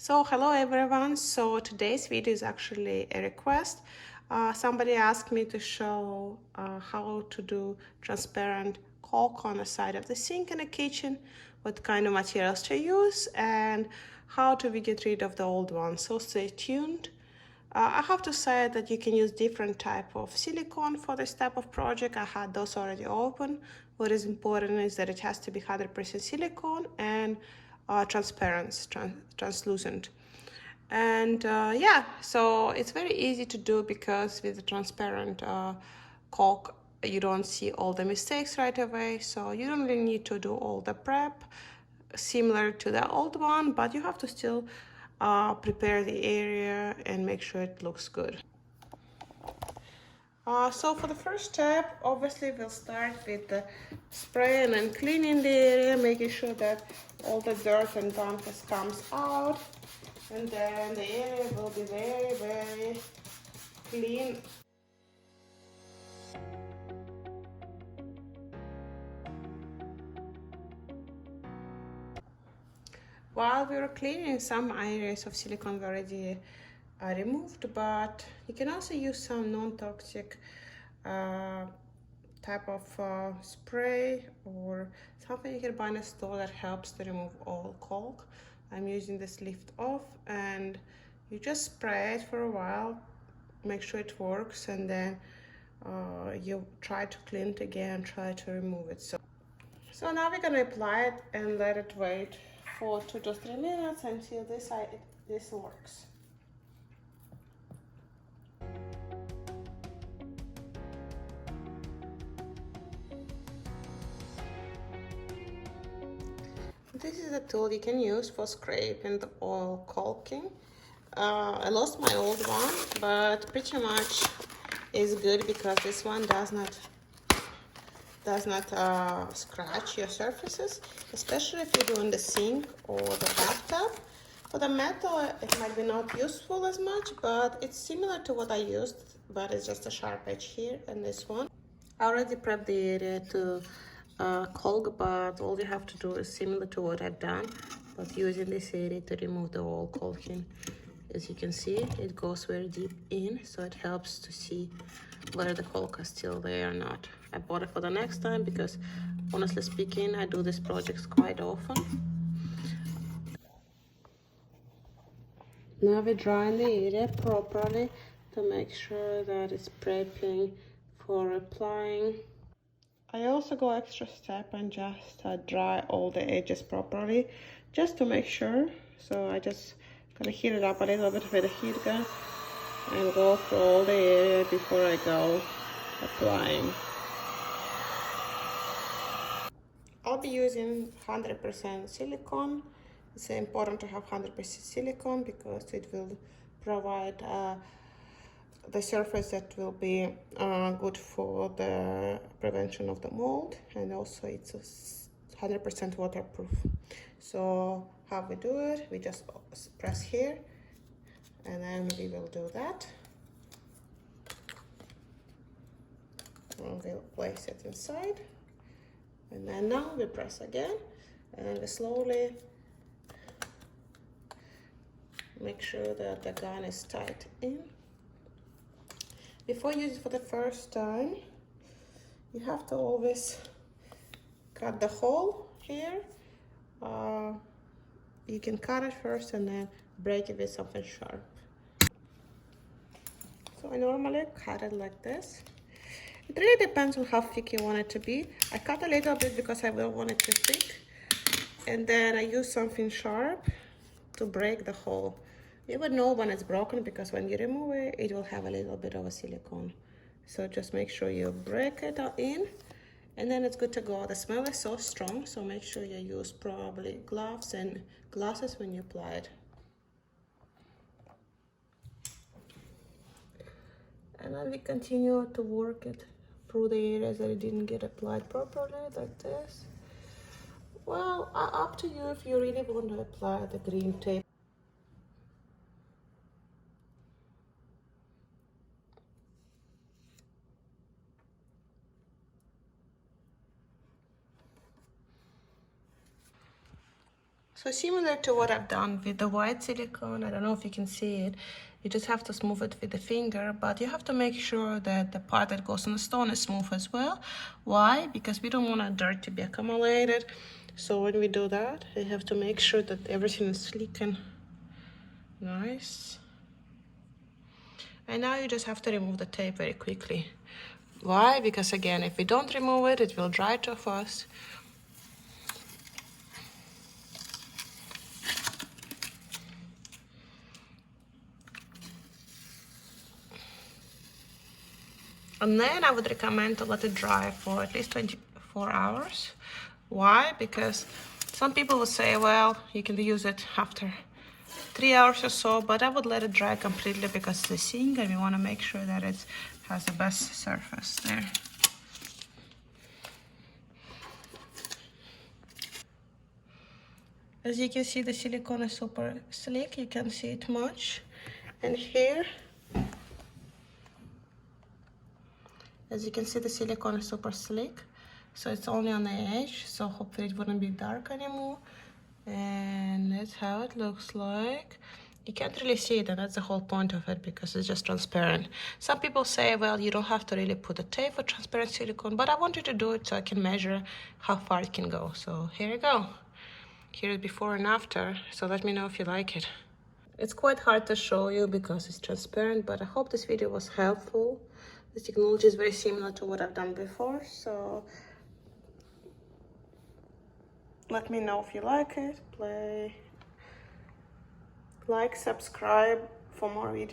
So hello everyone. So today's video is actually a request. Somebody asked me to show how to do transparent caulk on the side of the sink in the kitchen, what kind of materials to use, and how to get rid of the old ones. So stay tuned. I have to say that you can use different type of silicone for this type of project. I had those already open. What is important is that it has to be 100% silicone and translucent. And yeah, so it's very easy to do because with the transparent caulk, you don't see all the mistakes right away. So you don't really need to do all the prep similar to the old one, but you have to still prepare the area and make sure it looks good. So for the first step, obviously we'll start with the spray and then cleaning the area, making sure that all the dirt and dampness comes out. And then the area will be very, very clean. While we were cleaning, some areas of silicone were already removed, but you can also use some non-toxic type of spray or something you can buy in a store that helps to remove all caulk. I'm using this lift off, and you just spray it for a while, make sure it works, and then you try to clean it again, try to remove it. So now we're gonna apply it and let it wait for 2 to 3 minutes until this works. This is a tool you can use for scraping or caulking. I lost my old one, but pretty much is good because this one does not scratch your surfaces, especially if you're doing the sink or the bathtub. For the metal, it might be not useful as much, but it's similar to what I used, but it's just a sharp edge here and this one. I already prepped the area to caulk, but all you have to do is similar to what I've done, but using this area to remove the old caulking. As you can see, it goes very deep in, so it helps to see whether the caulk is still there or not. I bought it for the next time because, honestly speaking, I do these projects quite often. Now we dry the area properly to make sure that it's prepping for applying. I also go extra step and just dry all the edges properly, just to make sure. So I just gonna heat it up a little bit with a heat gun and go through all the area before I go applying. I'll be using 100% silicone. It's important to have 100% silicone because it will provide the surface that will be good for the prevention of the mold, and also it's 100% waterproof. So how we do it, we just press here and then we will do that. And we'll place it inside, and then now we press again and we slowly make sure that the gun is tight in. Before you use it for the first time, you have to always cut the hole here. You can cut it first and then break it with something sharp. So I normally cut it like this. It really depends on how thick you want it to be. I cut a little bit because I will want it too thick. And then I use something sharp to break the hole. You would know when it's broken because when you remove it, it will have a little bit of a silicone. So just make sure you break it in, and then it's good to go. The smell is so strong, so make sure you use probably gloves and glasses when you apply it. And then we continue to work it through the areas that it didn't get applied properly, like this. Well, up to you if you really want to apply the green tape. So similar to what I've done with the white silicone, I don't know if you can see it, you just have to smooth it with the finger, but you have to make sure that the part that goes on the stone is smooth as well. Why? Because we don't want our dirt to be accumulated. So when we do that, you have to make sure that everything is sleek and nice. And now you just have to remove the tape very quickly. Why? Because again, if we don't remove it, it will dry too fast. And then I would recommend to let it dry for at least 24 hours. Why? Because some people will say, well, you can use it after 3 hours or so, but I would let it dry completely because it's a sink and we want to make sure that it has the best surface there. As you can see, the silicone is super slick. You can see it much. And here, as you can see, the silicone is super slick. So it's only on the edge, so hopefully it wouldn't be dark anymore. And that's how it looks like. You can't really see it, and that's the whole point of it because it's just transparent. Some people say, well, you don't have to really put a tape for transparent silicone, but I wanted to do it so I can measure how far it can go. So here you go. Here's before and after, so let me know if you like it. It's quite hard to show you because it's transparent, but I hope this video was helpful. This technology is very similar to what I've done before, so let me know if you like it. Like, subscribe for more videos.